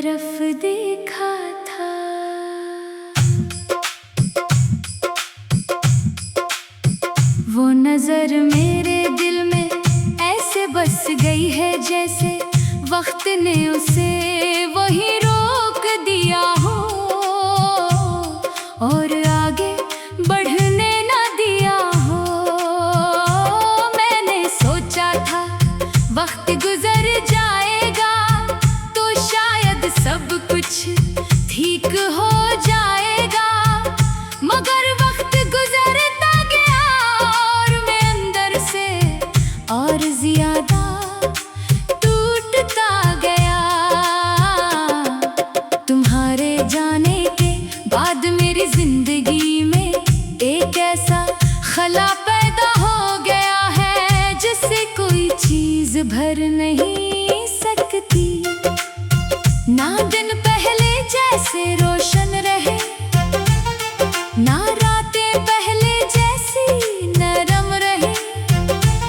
तरफ देखा था। वो नजर मेरे दिल में ऐसे बस गई है जैसे वक्त ने उसे वही रोक दिया हो और आगे बढ़ने ना दिया हो। मैंने सोचा था वक्त गुजर जाएगा तो शायद सब कुछ ठीक हो जाएगा, मगर वक्त गुजरता गया और मैं अंदर से और ज्यादा टूटता गया। तुम्हारे जाने के बाद मेरी जिंदगी में एक ऐसा खला पैदा हो गया है जिससे कोई चीज भर नहीं सकती। ना दिन पहले जैसे रोशन रहे, ना रातें पहले जैसी नरम रहे।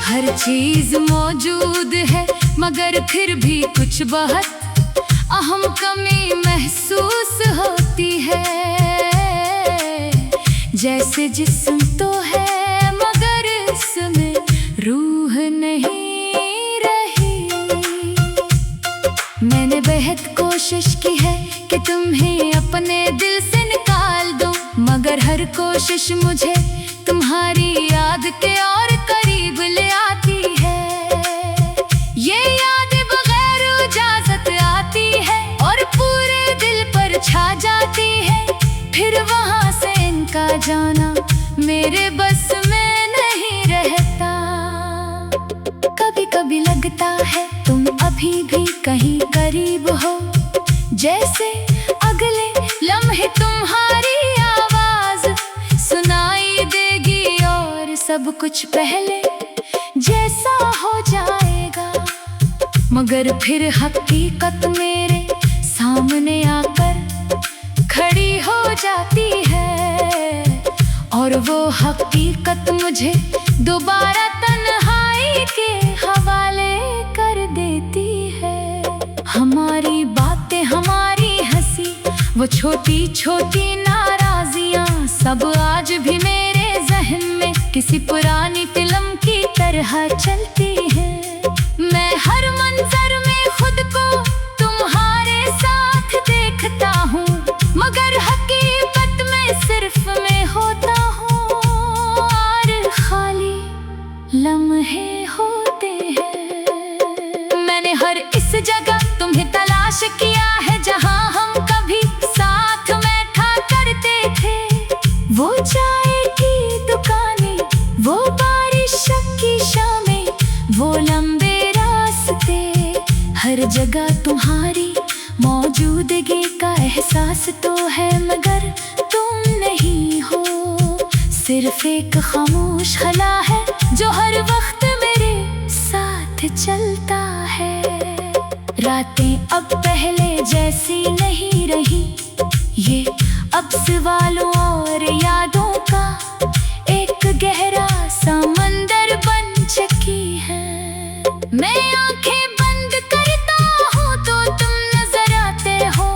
हर चीज मौजूद है मगर फिर भी कुछ बहुत अहम कमी महसूस होती है। जैसे जिस्म तो है मगर इसमें रूह नहीं रही। मैंने बेहद कोशिश की है कि तुम्हें अपने दिल से निकाल दूं, मगर हर कोशिश मुझे तुम्हारी याद के और करीब ले आती है। ये याद बगैर इजाजत आती है और पूरे दिल पर छा जाती है। फिर वहां से इनका जाना मेरे बस में नहीं रहता। कभी कभी लगता है तुम अभी भी कहीं करीब हो, जैसे अगले लम्हे तुम्हारी आवाज सुनाई देगी और सब कुछ पहले जैसा हो जाएगा। मगर फिर हकीकत मेरे सामने आकर खड़ी हो जाती है और वो हकीकत मुझे दोबारा तन्हाई के हवाले कर देती है। हमारी बातें, हमारी हंसी, वो छोटी छोटी नाराजियां सब आज भी मेरे जहन में किसी पुरानी फिल्म की तरह चलती है। मैं हर मंजर में खुद को तुम्हारे साथ देखता हूँ, मगर हकीकत में सिर्फ मैं होता हूँ और खाली लम्हे होते हैं। मैंने हर इस जगह तुम्हें तलाश किया है जहाँ हम कभी साथ बैठा करते थे। वो चाय की दुकानें, वो बारिश की शामें, वो लंबे रास्ते, हर जगह तुम्हारी मौजूदगी का एहसास तो है मगर तुम नहीं हो। सिर्फ एक खामोश खला है जो हर वक्त मेरे साथ चलता है। रातें अब पहले जैसी नहीं रही, ये अब सवालों और यादों का एक गहरा समंदर बन चुकी है। मैं आंखें बंद करता हूँ तो तुम नजर आते हो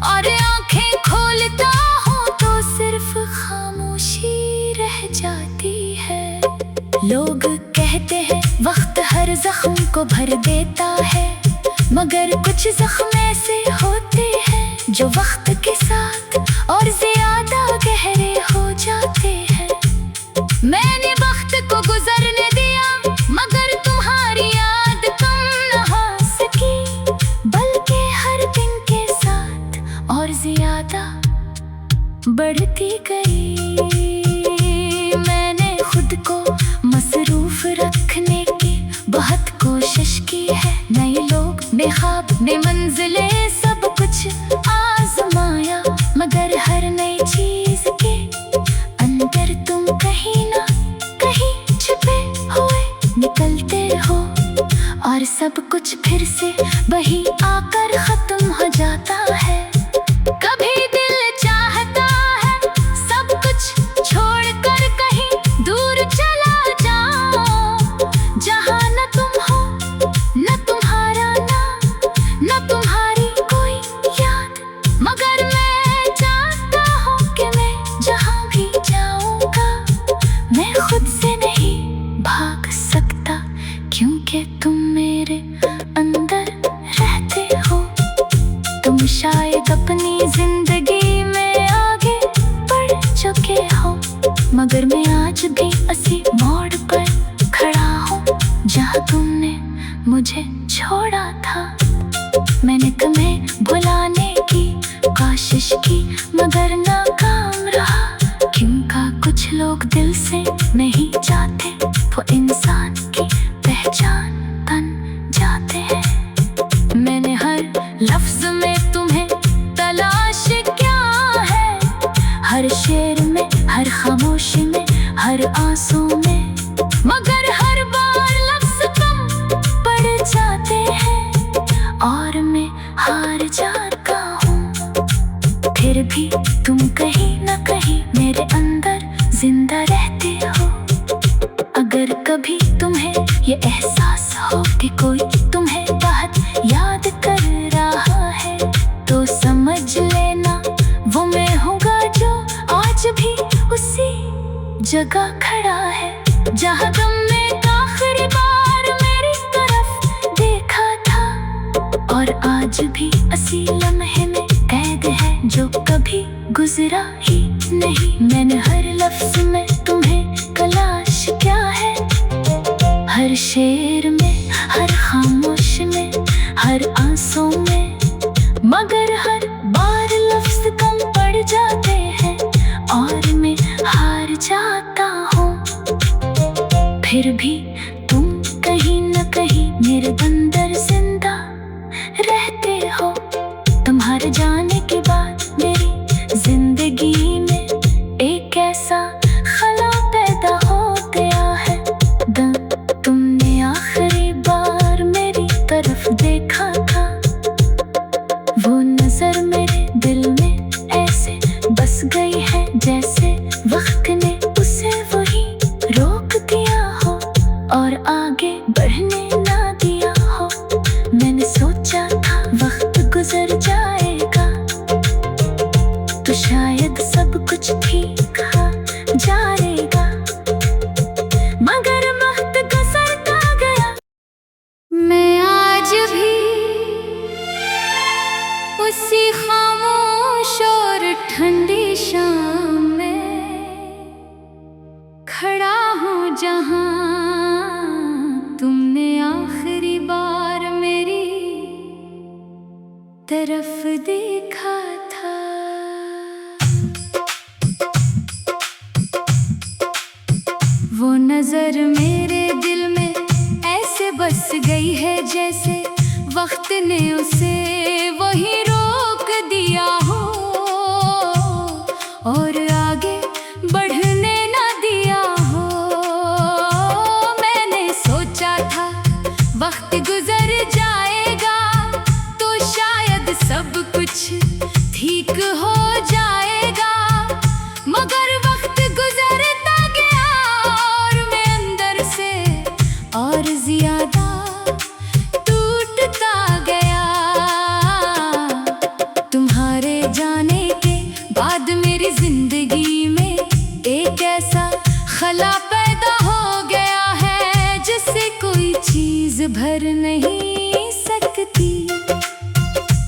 और आंखें खोलता हूँ तो सिर्फ खामोशी रह जाती है। लोग कहते हैं वक्त हर जख्म को भर देता है, मगर कुछ जख्म ऐसे होते हैं जो वक्त के साथ और ज्यादा गहरे हो जाते हैं। मैंने वक्त को गुजरने दिया मगर तुम्हारी याद कम न हो सकी, बल्कि हर दिन के साथ और ज्यादा बढ़ती गई। मैंने खुद को मसरूफ रखने की बहुत कोशिश की है। नए लोग, नए ख्वाब, नई मंजिलें, सब कुछ आजमाया, मगर हर नई चीज के अंदर तुम कहीं ना कहीं छिपे हुए निकलते हो और सब कुछ फिर से वही आकर खत्म हो जाता है। कभी दिल चाहता है सब कुछ छोड़कर कहीं दूर चला जाओ, जहाँ न तुम हो, न तुम्हारा नाम, न तुम्हारी कोई कि तुम मेरे अंदर रहते हो। तुम शायद अपनी जिंदगी में आगे बढ़ चुके हो, मगर मैं आज भी उसी मोड़ पर खड़ा हूँ जहाँ तुमने मुझे छोड़ा था। मैंने तुम्हें भुलाने की कोशिश की मगर नाकाम रहा, क्योंकि कुछ लोग दिल से नहीं चाहते, वो इंसान की पहचान बन जाते हैं। मैंने हर लफ्ज में तुम्हें तलाश किया है, हर शेर में, हर खामोशी में, हर आंसू में, मगर हर बार लफ्ज कम पड़ जाते हैं और मैं हार जाता हूँ। फिर भी तुम कहीं ना कहीं मेरे अंदर जिंदा रहते हो। अगर कभी तुम्हें ये एहसास हो कि कोई तुम्हें बहुत याद कर रहा है, तो समझ लेना वो मैं हूँगा जो आज भी उसी जगह खड़ा है जहाँ तुमने आखिरी बार मेरी तरफ देखा था, और आज भी उसी लम्हे में कैद है जो कभी गुजरा ही नहीं। मैंने हर लफ्ज में तुम्हें तलाश किया है, हर शेर में, हर खामोश में, हर आंसू में, मगर हर बार लफ्ज कम पड़ जाते हैं और मैं हार जाता हूँ। फिर भी तुम कहीं न कहीं मेरे अंदर जिंदा रहते हो। तुम्हारे जाने के बाद मेरी जिंदगी में एक ऐसा खला पैदा हो गया है। तुमने आखिरी बार मेरी तरफ देखा था, वो नजर मेरे दिल में ऐसे बस गई है जैसे वक्त ने उसे वही रोक दिया हो और आगे बढ़ने ना दिया हो। मैंने सोचा था वक्त गुजर जाएगा तो शायद सब कुछ ठीक हो जाएगा, मगर वक्त गुजरता गया। मैं आज भी उसी खामोश और ठंडी शाम में खड़ा हूँ जहाँ तुमने आखिरी बार मेरी तरफ देखा था। वो नजर मेरे दिल में ऐसे बस गई है जैसे वक्त ने उसे वही रोक दिया हो और आगे बढ़ने ना दिया हो। मैंने सोचा था वक्त गुजर जाएगा तो शायद सब कुछ ठीक हो जाएगा, मगर वक्त गुजरता गया और मैं अंदर से और ज्यादा टूटता गया। तुम्हारे जाने के बाद मेरी जिंदगी में एक ऐसा खला पैदा हो गया है जिससे कोई चीज भर नहीं सकती।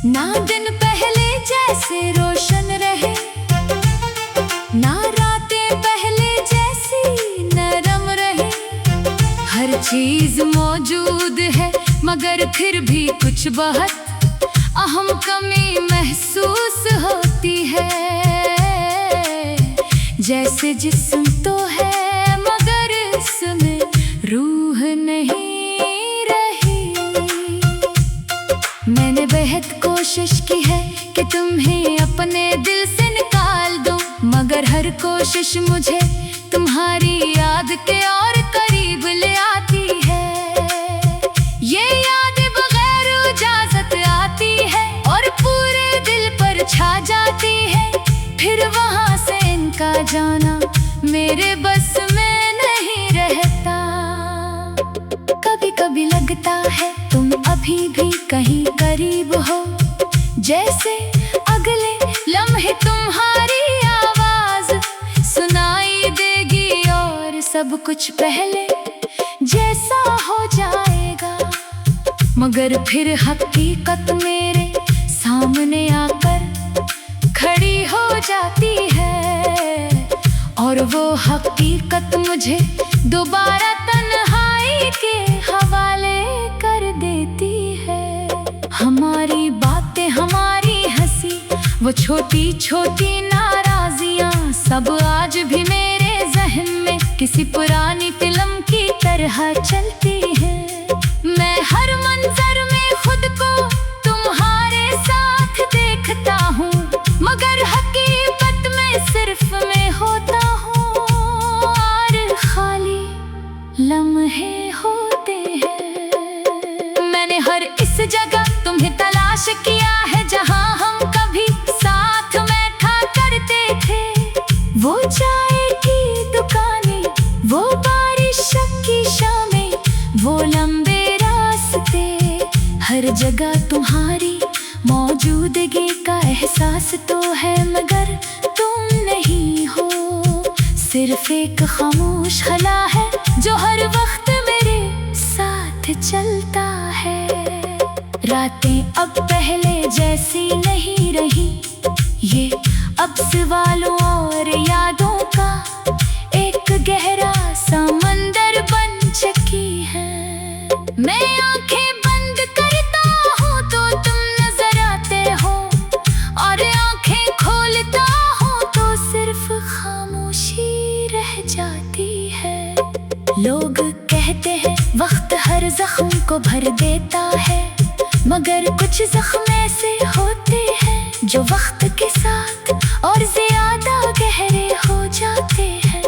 ना दिन पहले जैसे रोशन रहे, ना रातें पहले जैसी नरम रहे। हर चीज मौजूद है मगर फिर भी कुछ बहुत अहम कमी महसूस होती है। जैसे जिस्म तो है मगर इसमें रूह नहीं रही। मैंने बेहद कोशिश की है कि तुम्हें अपने दिल से निकाल दूं, मगर हर कोशिश मुझे तुम्हारी याद के और करीब ले आती है। ये याद बगैर इजाजत आती है और पूरे दिल पर छा जाती है। फिर वहां से इनका जाना मेरे बस में नहीं रहता। कभी कभी लगता है तुम अभी भी कहीं करीब हो, जैसे अगले लम्हे तुम्हारी आवाज सुनाई देगी और सब कुछ पहले जैसा हो जाएगा। मगर फिर हकीकत मेरे सामने आकर खड़ी हो जाती है, और वो हकीकत मुझे दोबारा तन्हाई के हवाले कर देती है। हमारी बातें, हमारी हंसी, वो छोटी छोटी नाराजियां सब आज भी मेरे जहन में किसी पुरानी फिल्म की तरह चलती है। मैं हर मंजर में खुद को तुम्हारे साथ देखता हूँ, मगर हकीकत में सिर्फ मैं होता हूँ, और खाली लम्हे होते हैं। मैंने हर इस जगह तुम्हें तलाश किया है जहाँ हम कभी साथ बैठा करते थे। वो चाय की दुकानें, वो बारिश की शामें, वो लंबे रास्ते, हर जगह तुम्हारी मौजूदगी का एहसास तो है, मगर तुम नहीं हो। सिर्फ एक खामोश हला है जो हर वक्त मेरे साथ चलता है। रातें अब पहले जैसी नहीं रही, ये अब सवालों और यादों का एक गहरा समंदर बन चुकी है। मैं आंखें बंद करता हूँ तो तुम नजर आते हो, और आंखें खोलता हूँ तो सिर्फ खामोशी रह जाती है। लोग कहते हैं वक्त हर जख्म को भर देता है, मगर कुछ जख्म ऐसे होते हैं जो वक्त के साथ और ज्यादा गहरे हो जाते हैं।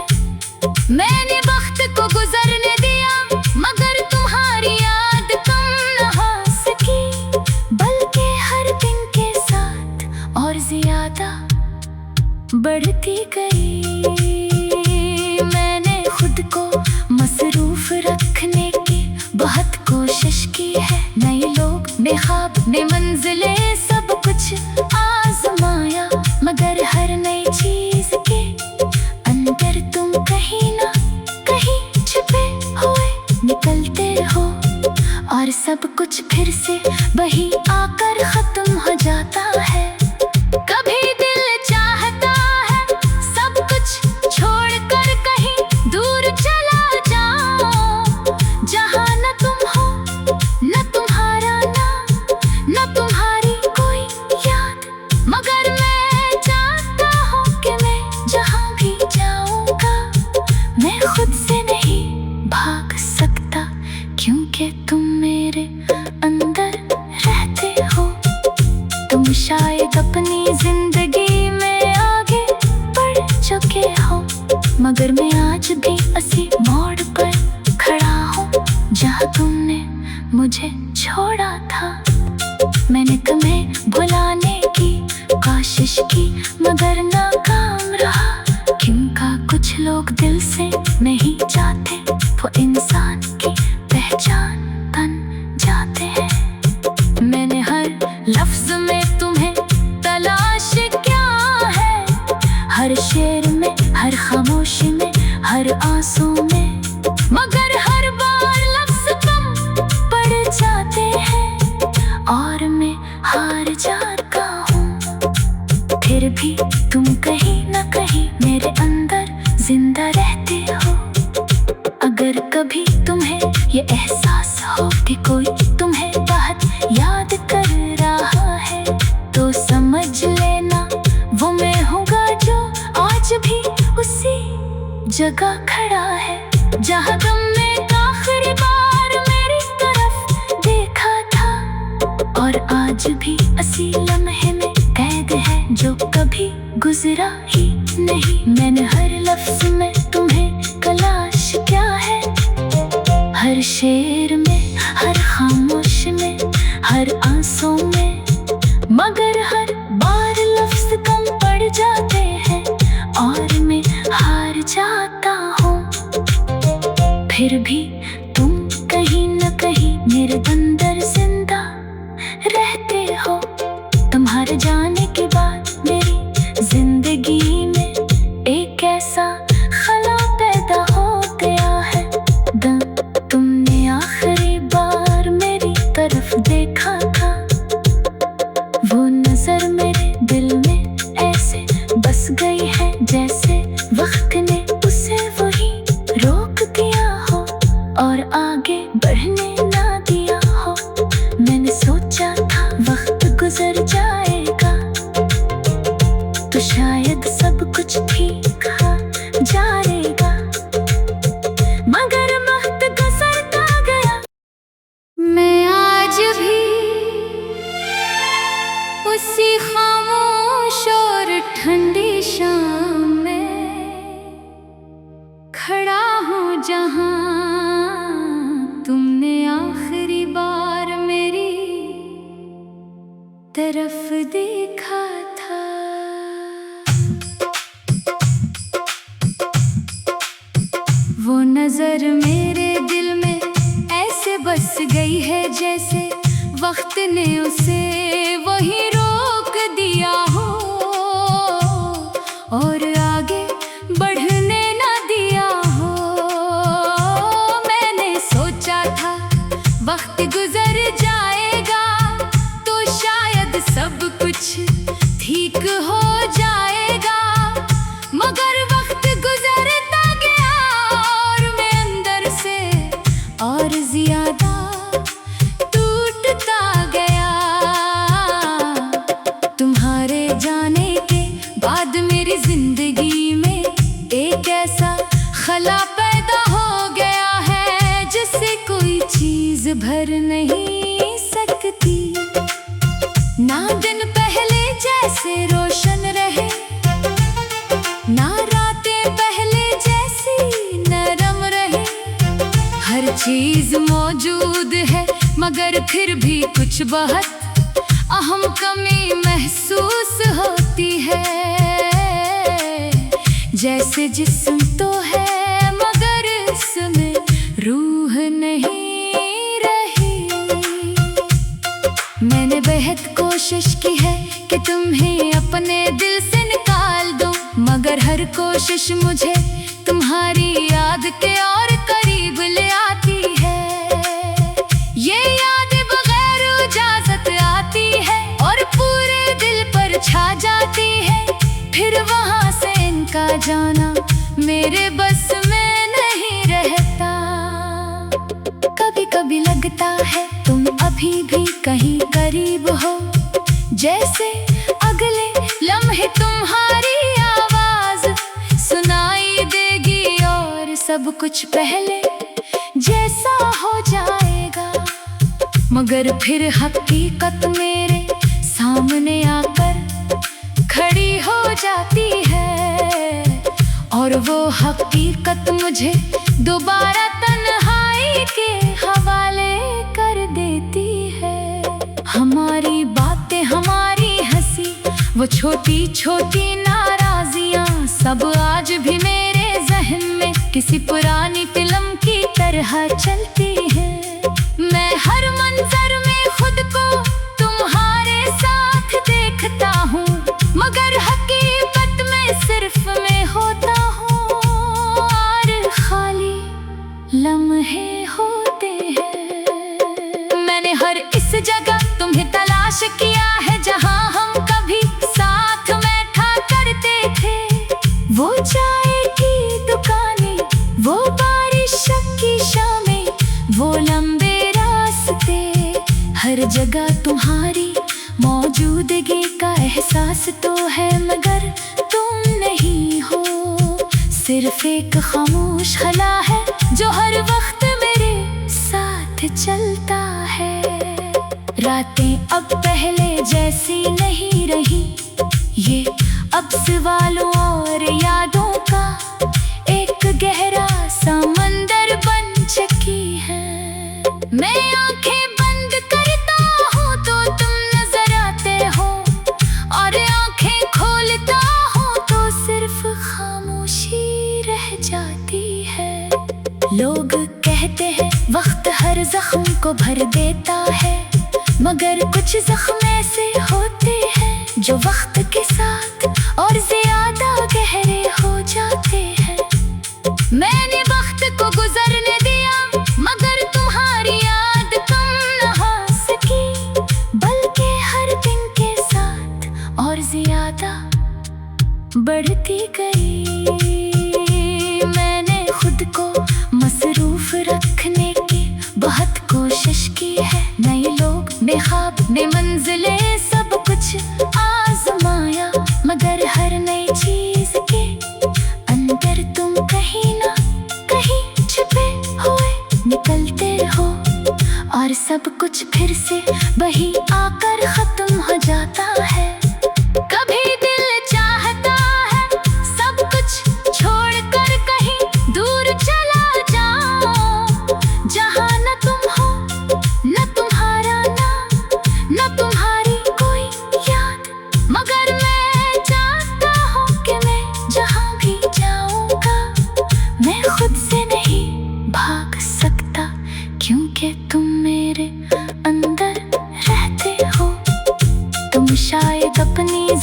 मैंने वक्त को गुजरने दिया, मगर तुम्हारी याद कम न हो सकी, बल्कि हर दिन के साथ और ज्यादा बढ़ती गई। मैंने खुद को मसरूफ रखने की बहुत कोशिश की है, नए लोग, नए ख्वाब, नए मंजिलें, सब कुछ आजमाया, मगर हर नई चीज के अंदर तुम कहीं ना कहीं छिपे हुए निकलते हो, और सब कुछ फिर से वही आकर खत्म हो जाता है। कभी दिल चाहता है सब कुछ छोड़कर कहीं दूर चला जाओ, जहाँ न तुम हो, न तुम्हारा नाम, न तुम्हारी कोई याद, मगर मैं चाहता हूँ कि मैं जहाँ भी जाऊँगा मैं खुद से नहीं भाग सकता, क्योंकि तुम मेरे अंदर रहते हो। तुम शायद अपनी जिंदगी में आगे बढ़ चुके हो, मगर मैं आज भी उसी मोड़ पर खड़ा हूँ जहाँ तुमने मुझे छोड़ा था। मैंने तुम्हें भुलाने की कोशिश की, मगर नाकाम रहा, क्योंकि कुछ लोग दिल से नहीं चाहते, वो इंसान की पहचान बन जाते हैं। मैंने हर लफ्ज में तुम्हें तलाश किया है, हर शेर में, हर खामोशी में, हर आंसू में, मगर हर बार लफ्ज कम पड़ जाते हैं और मैं हार जाता हूँ। फिर भी तुम कहीं ना कहीं मेरे अंदर जिंदा रहते हो। अगर कभी तुम्हें ये एहसास हो कि कोई तुम्हें बहुत याद कर रहा है, तो समझ लेना वो मैं हूँगा जो आज भी उसी जगह खड़ा है, जहाँ तुमने आखिरी बार मेरी तरफ देखा था, और आज भी उसी लम्हे में कैद है जो कभी गुजरा ही नहीं। मैंने हर लफ्ज में तुम्हें तलाश किया है, हर शेर में, हर खामोश में, हर आंसू में, मगर हर बार लफ्ज कम पड़ जाते हैं और मैं हार जाता हूँ। फिर भी तुम कहीं न कहीं मेरे अंदर जिंदा रहते हो। तुम्हारे जाने के बाद मेरी जिंदगी में एक ऐसा खला पैदा हो गया है। तुमने आखिरी बार मेरी तरफ तरफ देखा था। वो नजर मेरे दिल में ऐसे बस गई है जैसे वक्त ने उसे वही रोक दिया हो और आगे बढ़ने ना दिया हो। मैंने सोचा था वक्त गुजर जाएगा तो शायद सब कुछ ठीक हो जाएगा, मगर वक्त गुजरता गया और मैं अंदर से और ज्यादा टूटता गया। तुम्हारे जाने के बाद मेरी जिंदगी में एक ऐसा खला पैदा हो गया है जिससे कोई चीज भर नहीं सकती। ना दिन पहले जैसे रोशन रहे, ना रातें पहले जैसी नरम रहे। हर चीज मौजूद है मगर फिर भी कुछ बहुत अहम कमी महसूस होती है। जैसे जिस्म तो है मगर इसमें रूह नहीं रही। मैंने बेहद कोशिश की है कि तुम्हें अपने दिल से निकाल दूं, मगर हर कोशिश मुझे तुम्हारी याद के और करीब ले आती है। ये याद बगैर इजाजत आती है और पूरे दिल पर छा जाती है। फिर वहां से इनका जाना मेरे बस में नहीं रहता। कभी कभी लगता है तुम अभी भी कहीं करीब हो, जैसे अगले लम्हे तुम्हारी आवाज सुनाई देगी और सब कुछ पहले जैसा हो जाएगा। मगर फिर हकीकत मेरे सामने आकर खड़ी हो जाती है और वो हकीकत मुझे दोबारा तन्हाई के हवाले कर देती है। हमारी बातें, हमारी हंसी, वो छोटी छोटी नाराजियां सब आज भी मेरे जहन में किसी पुरानी फिल्म की तरह चलती है। मैं हर मंजर में खुद को तुम्हारे साथ देखता हूँ, मगर हकीकत में सिर्फ मैं होता हूँ और खाली लम्हे होते हैं। मैंने हर इस जगह तुम्हें तलाश किया है जहाँ हम कभी साथ बैठा करते थे। वो चाय की दुकानें, वो बारिश की शामें, वो लंबे रास्ते, हर जगह तुम्हारी मौजूदगी का एहसास तो है मगर तुम नहीं हो। सिर्फ एक खामोश खला है जो हर वक्त मेरे साथ चलता है। रातें अब पहले जैसी नहीं रही, ये अब सवालों और यादों का एक गहरा समंदर बन चुकी है। मैं आंखें बंद करता हूँ तो तुम नजर आते हो और आंखें खोलता हूँ तो सिर्फ खामोशी रह जाती है। लोग कहते हैं वक्त हर जख्म को भर देता है, मगर कुछ जख्म ऐसे होते हैं जो वक्त के साथ और ज्यादा गहरे हो जाते हैं। मैंने वक्त को गुजरने दिया मगर तुम्हारी याद कम न हो सकी, बल्कि हर दिन के साथ और ज्यादा बढ़ती गई। मैंने खुद को मसरूफ रखने की बहुत कोशिश की है। नए लोग, नए ख्वाब, नए मंजिलें, सब कुछ आजमाया, मगर हर नई चीज के अंदर तुम कहीं ना कहीं छिपे हुए निकलते हो और सब कुछ फिर से वही आकर खत्म हो जाता है। कभी दिल चाहता है सब कुछ छोड़कर कहीं दूर चला जाओ, जहाँ न तुम हो, न तुम्हारा नाम, न तुम्हारी कोई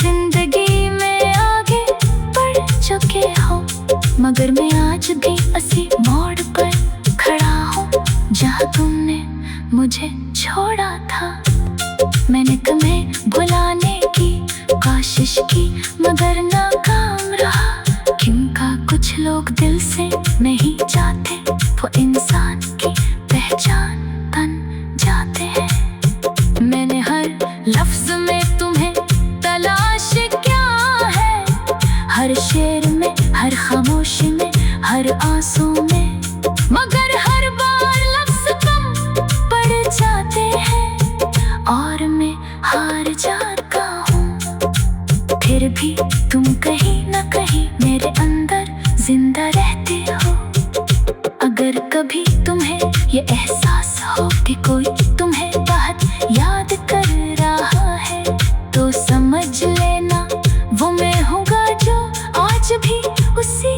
जिंदगी में आगे बढ़ चुके हो, मगर मैं आज भी उसी मोड़ पर खड़ा हूँ जहाँ तुमने मुझे छोड़ा था। मैंने तुम्हें भुलाने की कोशिश की मगर नाकाम रहा, क्योंकि कुछ लोग दिल से नहीं चाहते, वो इंसान की पहचान बन जाते हैं। मैंने हर लफ्ज में तुम्हें तलाश किया है, हर शेर में, हर खामोशी में, हर आंसू में, मगर हर बार लफ्ज कम पड़ जाते हैं और मैं हार जाता हूँ। फिर भी तुम कहीं ना कहीं मेरे अंदर जिंदा रहते हो। अगर कभी तुम्हें ये एहसास हो कि कोई तुम्हें बहुत याद कर रहा है, तो समझ लेना वो मैं हूँगा जो आज भी उसी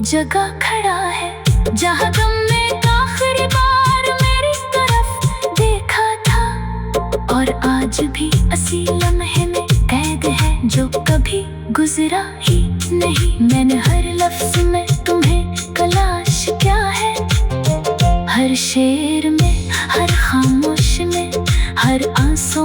जगह खड़ा है जहाँ तुमने आखिरी बार मेरी तरफ देखा था, और आज भी उसी लम्हे में कैद है जो कभी गुजरा ही नहीं। मैंने हर लफ्ज में तुम्हें तलाश किया है, हर शेर में, हर खामोश में, हर आंसू